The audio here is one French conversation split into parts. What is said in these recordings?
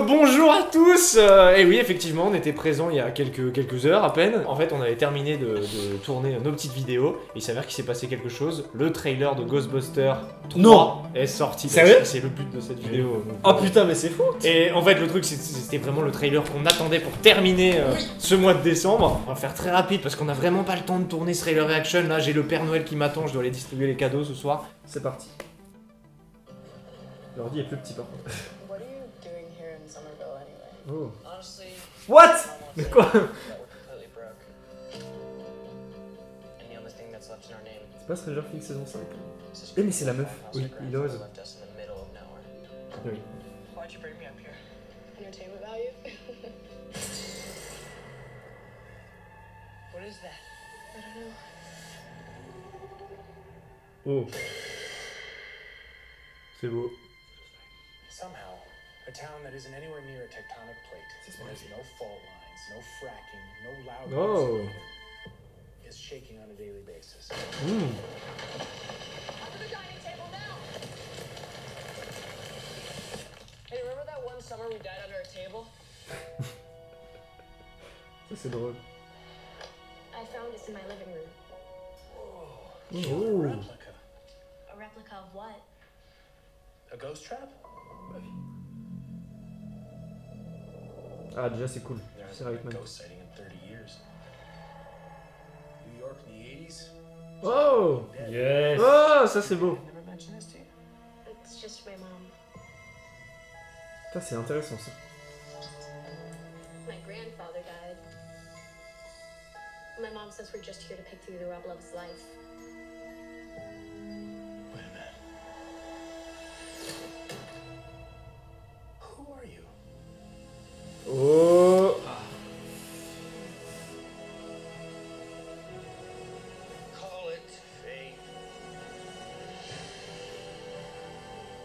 Bonjour à tous. Et oui, effectivement, on était présents il y a quelques heures à peine. En fait, on avait terminé de tourner nos petites vidéos. Et il s'avère qu'il s'est passé quelque chose. Le trailer de Ghostbusters 3 est sorti. Sérieux ? C'est le but de cette vidéo. Donc, oh putain, mais c'est fou. Et en fait, le truc, c'était vraiment le trailer qu'on attendait pour terminer ce mois de décembre. On va faire très rapide parce qu'on a vraiment pas le temps de tourner ce trailer reaction. Là, j'ai le Père Noël qui m'attend. Je dois aller distribuer les cadeaux ce soir. C'est parti. L'ordi est plus petit par contre. What are you doing here in Somerville anyway? Oh. Honestly, What? Mais quoi? C'est pas Stranger Things saison 5. Eh mais c'est la meuf. Oui, il ose. Oui. Why'd you bring me up here? Entertainment value? What is that? I don't know. Oh. C'est beau. Somehow, a town that isn't anywhere near a tectonic plate, there's no fault lines, no fracking, no loud Oh. music, is shaking on a daily basis. Mmh. Under the dining table now! Hey, remember that one summer we died under a table? Ça c'est drôle. I found this in my living room. Oh. Replica. A replica of what? A ghost trap? Ah déjà c'est cool. There C'est hasn't avec been a Man. ghost sighting in 30 years. New York in the 80s? Oh. Yes. Oh, ça c'est beau. Never mentioned this to you? It's just my mom. Putain, c'est intéressant ça. My grandfather died. My mom says we're just here to pick through the rubble of his life. Wait a minute. Who are you? Oh. Call it fate.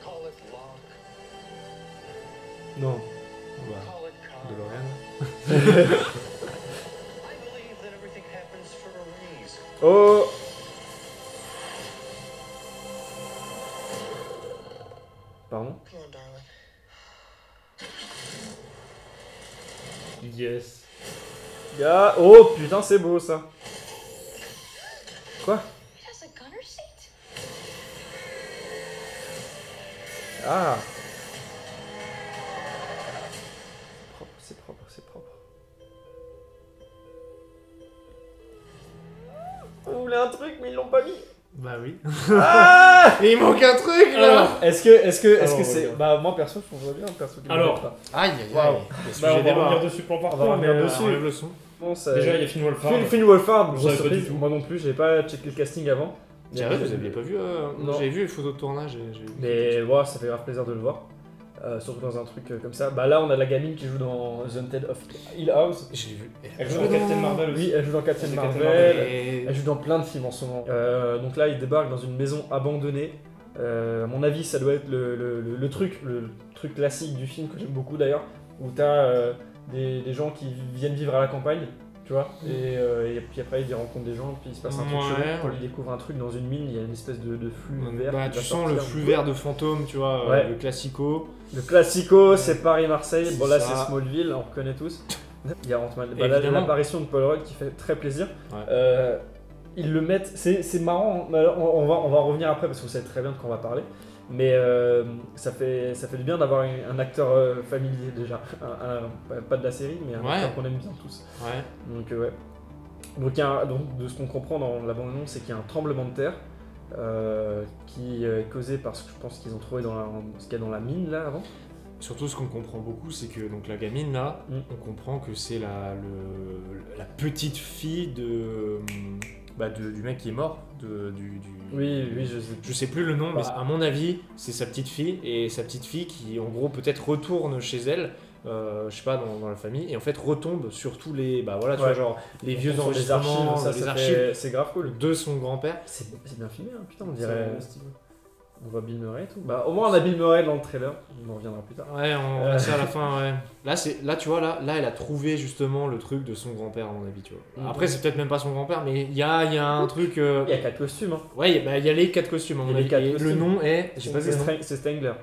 Call it luck. Non. Call it karma. DeLorean. I believe that everything happens for a reason. Oh. Pardon. Come on, darling. Yes. Ya. Oh putain c'est beau ça. Quoi? It has a gunner seat? Ah. C'est propre, c'est propre. On voulait un truc mais ils l'ont pas mis. Bah oui. Ah. Et il manque un truc là. Alors, est-ce que Alors, c'est... ouais. Bah moi perso je trouve bien, perso qui me Alors. plaît pas. Aïe aïe aïe. Waouh. Bah, on va revenir dessus. dessus plan par On va plan, revenir mais dessus. enlève le son. Bon, ça... Déjà il y a Finn Wolfhard. Finn Wolfhard, Je grosse savais pas surprise. du tout. Moi non plus, j'avais pas checké le casting avant. Sérieux, vous aviez pas vu Non. J'avais vu les photos de tournage. Mais ouais, ça fait grave plaisir de le voir. Surtout dans un truc comme ça. Bah là, on a la gamine qui joue dans The Haunted of Hill House. J'ai vu. Elle joue dans Captain Marvel aussi. Oui, elle joue dans Captain Elle joue dans Captain Marvel. Et... Elle joue dans plein de films en ce moment. Donc là, il débarque dans une maison abandonnée. À mon avis, ça doit être le truc classique du film que j'aime beaucoup d'ailleurs, où t'as des gens qui viennent vivre à la campagne, tu vois, et puis après ils rencontrent des gens, puis il se passe un truc Ouais. chelou. Quand ils découvrent un truc dans une mine, il y a une espèce de flux vert. Bah, qui tu va sens le sortir. flux vert de fantôme, tu vois, Ouais. le classico. Le classico, c'est Paris-Marseille. C'est Bon, là, ça. c'est Smallville, on reconnaît tous. Il y a Ant-Man. Bah, là, Évidemment. l'apparition de Paul Rudd qui fait très plaisir. Ouais. Ils le mettent, c'est marrant, on va revenir après parce que vous savez très bien de quoi on va parler. Mais ça fait du bien d'avoir un acteur familier déjà. Pas de la série, mais un Ouais. acteur qu'on aime bien tous. Ouais. Donc, ouais. Donc, donc, de ce qu'on comprend dans la bande-annonce, c'est qu'il y a un tremblement de terre qui est causé par ce que je pense qu'ils ont trouvé ce qu'il y a dans la mine là avant. Surtout, ce qu'on comprend beaucoup, c'est que donc la gamine là, on comprend que c'est la petite fille du mec qui est mort, Oui, je sais. Je sais plus le nom, mais Bah. à mon avis, c'est sa petite fille, et sa petite fille qui, en gros, peut-être retourne chez elle, je sais pas, dans la famille, et en fait retombe sur tous les, bah voilà, tu Ouais. vois, genre les vieux Les enregistrements, archives, les archives c'est grave cool. de son grand-père. C'est bien filmé, hein, putain, on dirait. On voit Bill Murray et tout. Bah, au moins, on a Bill Murray dans le trailer, on en reviendra plus tard. Ouais, on a ça à la fin, ouais. Là, tu vois, là, elle a trouvé justement le truc de son grand-père, à mon avis, tu vois. Mhm. Après, c'est peut-être même pas son grand-père, mais il y a un truc. Il y a 4 costumes, hein. Ouais, il y a les 4 costumes, à mon Il y a les avis. 4 Et le costumes. nom est. J'ai pas C'est le nom. C'est Stengler.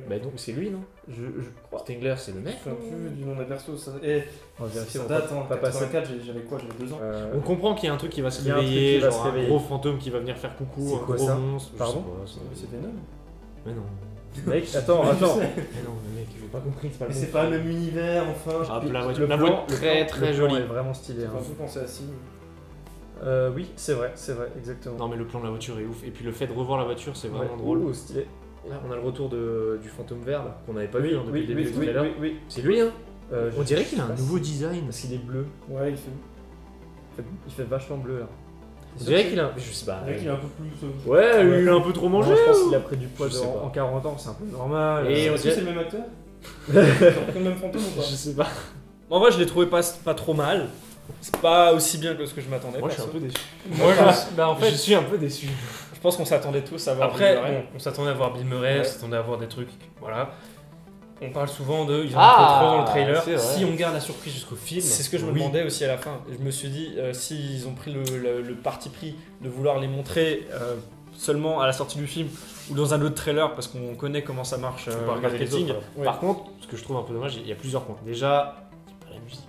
Bah, donc, c'est lui, non? Je crois. Stengler, c'est le mec. Je me souviens plus du nom des persos. Et On va vérifier. ça on va date, hein, pas passer. 84, j'avais quoi? J'avais 2 ans. On comprend qu'il y a un truc qui va se Il y a un truc réveiller, qui va genre se un réveiller. gros fantôme qui va venir faire coucou, C'est un quoi gros ça monstre. je Pardon sais pas, C'est Venom. Mais non. Mec, attends. Mais non, mais mec, j'ai pas compris, c'est pas le Mais bon. c'est pas le même univers, enfin. Ah, Puis la le voiture, plan- très le très plan jolie. est vraiment stylé. J'ai hein. un peu pensé à Signe. Oui, c'est vrai, exactement. Non mais le plan de la voiture est ouf. Et puis le fait de revoir la voiture, c'est vraiment drôle. Ouh, stylé. Là, on a le retour du fantôme vert là, qu'on n'avait pas Oui, vu hein, depuis oui, le début oui, du oui, trailer. oui, oui. C'est lui hein. Je On dirait qu'il a sais un pas nouveau si- design. Parce qu'il est bleu. Ouais, Il fait vachement bleu là. On dirait qu'il a. Je sais pas. il est un peu plus. Ouais, lui, il a un peu trop mangé. Non, je pense ou- qu'il a pris du poids Je sais pas. en 40 ans, c'est un peu normal. Et on Est-ce que dirait- c'est le même acteur? Ils ont pris le même fantôme ou pas? Je sais pas. En vrai, je l'ai trouvé pas trop mal. C'est pas aussi bien que ce que je m'attendais. Moi je suis un perso. peu déçu. Moi, en Je fait, suis un peu déçu. Je pense qu'on s'attendait tous à voir. après, Bill Murray. bon, on s'attendait à voir Bill Murray, on Ouais. s'attendait à voir des trucs, voilà. On parle souvent de, ils ont Ah, montré trop dans le trailer. c'est vrai. Si on garde la surprise jusqu'au film, C'est ce que je me oui. demandais aussi à la fin. Je me suis dit, s'ils ont pris le parti pris de vouloir les montrer seulement à la sortie du film ou dans un autre trailer, parce qu'on connaît comment ça marche On va le regarder les marketing. autres, Ouais. Par contre, ce que je trouve un peu dommage, il y a plusieurs points. Déjà, il y a pas la musique.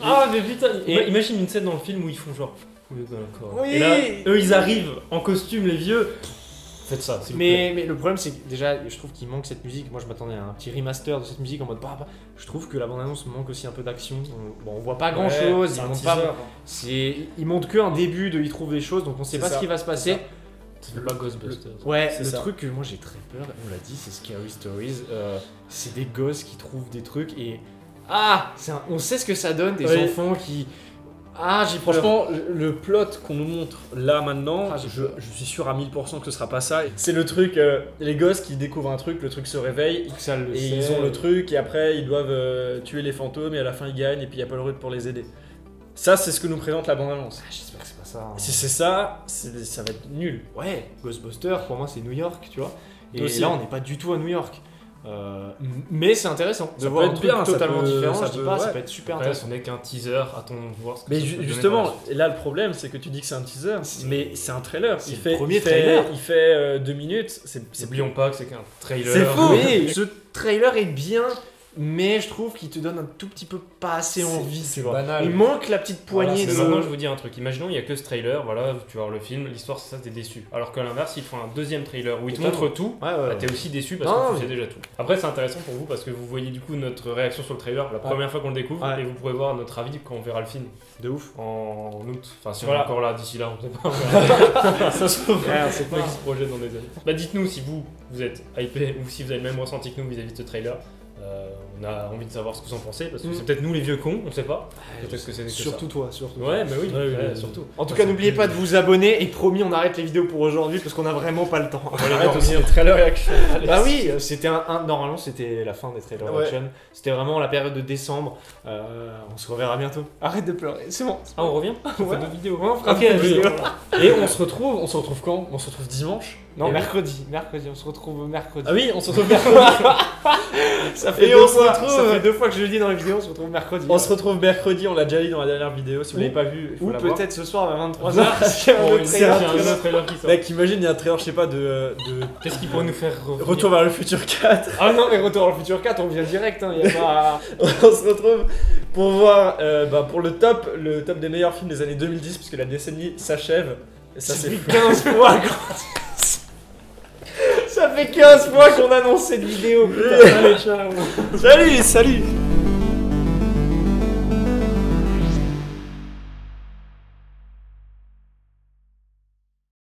Ah, mais putain, Et- imagine une scène dans le film où ils font genre. Oui, d'accord. Oui. Et là, eux, ils arrivent en costume, les vieux. Faites ça, s'il vous plaît. Mais le problème c'est que déjà je trouve qu'il manque cette musique. Moi je m'attendais à un petit remaster de cette musique en mode je trouve que la bande-annonce manque aussi un peu d'action. On voit pas grand chose, c'est ils un montrent teaser. pas. Il montre que un début de ils trouvent des choses donc on sait C'est pas ça. ce qui va se passer. C'est pas Ghostbusters. Ouais, C'est le ça. truc que moi j'ai très peur, on l'a dit, c'est Scary Stories. C'est des gosses qui trouvent des trucs et on sait ce que ça donne, des Oui. enfants qui j'ai peur. Franchement, le plot qu'on nous montre là maintenant, J'ai je peur. suis sûr à 1000% que ce sera pas ça. C'est le truc, les gosses qui découvrent un truc, le truc se réveille, Ça le et sait. ils ont le truc, et après ils doivent tuer les fantômes, et à la fin ils gagnent, et puis il y a Paul Rudd pour les aider. Ça, c'est ce que nous présente la bande-annonce. J'espère que c'est pas ça. hein. Si c'est ça, ça va être nul. Ouais, Ghostbusters, pour moi, c'est New York, tu vois. Et Aussi. là, on n'est pas du tout à New York. Mais c'est intéressant de Ça voir peut un être truc bien, ça totalement peut- différent. ça Je dis peut- pas, ça ouais. peut être super Après, intéressant. ce n'est qu'un teaser, attendons de voir ce que Mais ça peut donner justement, par la suite. et là le problème, c'est que tu dis que c'est un teaser, mais c'est un trailer. c'est le premier fait, trailer. Il fait 2 minutes. N'oublions pas que c'est qu'un trailer. C'est fou. Oui, ce trailer est bien, mais je trouve qu'il te donne un tout petit peu pas assez envie, tu vois. banal. Il manque la petite poignée Mais de... maintenant, je vous dis un truc. Imaginons, il n'y a que ce trailer, voilà, tu vas voir le film, l'histoire, c'est ça, t'es déçu. Alors qu'à l'inverse, ils font un deuxième trailer où ils te Totalement. montrent tout, Ouais, ouais, bah, ouais. t'es aussi déçu parce Non, que tu sais mais- déjà tout. Après, c'est intéressant pour vous parce que vous voyez du coup notre réaction sur le trailer la première fois qu'on le découvre Ouais. et vous pourrez voir notre avis quand on verra le film De ouf. en août. Enfin, si on Voilà. est encore là d'ici là, on sait pas. On verra. Ça se trouve, Ouais, on sait le mec qui se projette dans des années. Bah, dites-nous si vous êtes hypé ou si vous avez le même ressenti que nous vis-à-vis de ce trailer. On a envie de savoir ce que vous en pensez parce que c'est peut-être nous les vieux cons, on sait pas. Peut-être que c'est que Surtout toi, surtout. ça. Ouais, mais oui, Ouais, ouais, oui, surtout. En tout cas, n'oubliez pas de vous abonner et promis, on arrête les vidéos pour aujourd'hui parce qu'on a vraiment pas le temps. Arrête aussi les trailers action. Bah oui, c'était normalement c'était la fin des trailers Ouais. action. C'était vraiment la période de décembre. On se reverra bientôt. Arrête de pleurer, c'est bon. Ah, on revient On Ouais. fait d'autres vidéos. Ouais, on fera Ok, d'autres oui. vidéos. Et on se retrouve quand? On se retrouve dimanche. Non, Et mercredi, on se retrouve mercredi. Ah oui, on se retrouve mercredi. Ça fait, Et deux on se fois, retrouve- ça fait 2 fois que je le dis dans les vidéos, on se retrouve mercredi. On se retrouve mercredi, on l'a déjà dit dans la dernière vidéo. Si vous Ou- l'avez pas vu, il faut Ou la voir. peut-être ce soir à 23h. parce qu'il y a un Pour autre une trailer. série, il y a un autre trailer qui sort. Mec, imagine, il y a un trailer, je sais pas, de Qu'est-ce qui pourrait nous faire revenir Retour vers le futur 4. Ah non, mais Retour dans le futur 4, on vient direct. Hein, y a pas... On se retrouve pour voir pour le top des meilleurs films des années 2010, puisque la décennie s'achève. Et ça, c'est fou. 15 fois Ça fait 15 fois qu'on annonce cette vidéo. Putain, allez, ciao. Salut.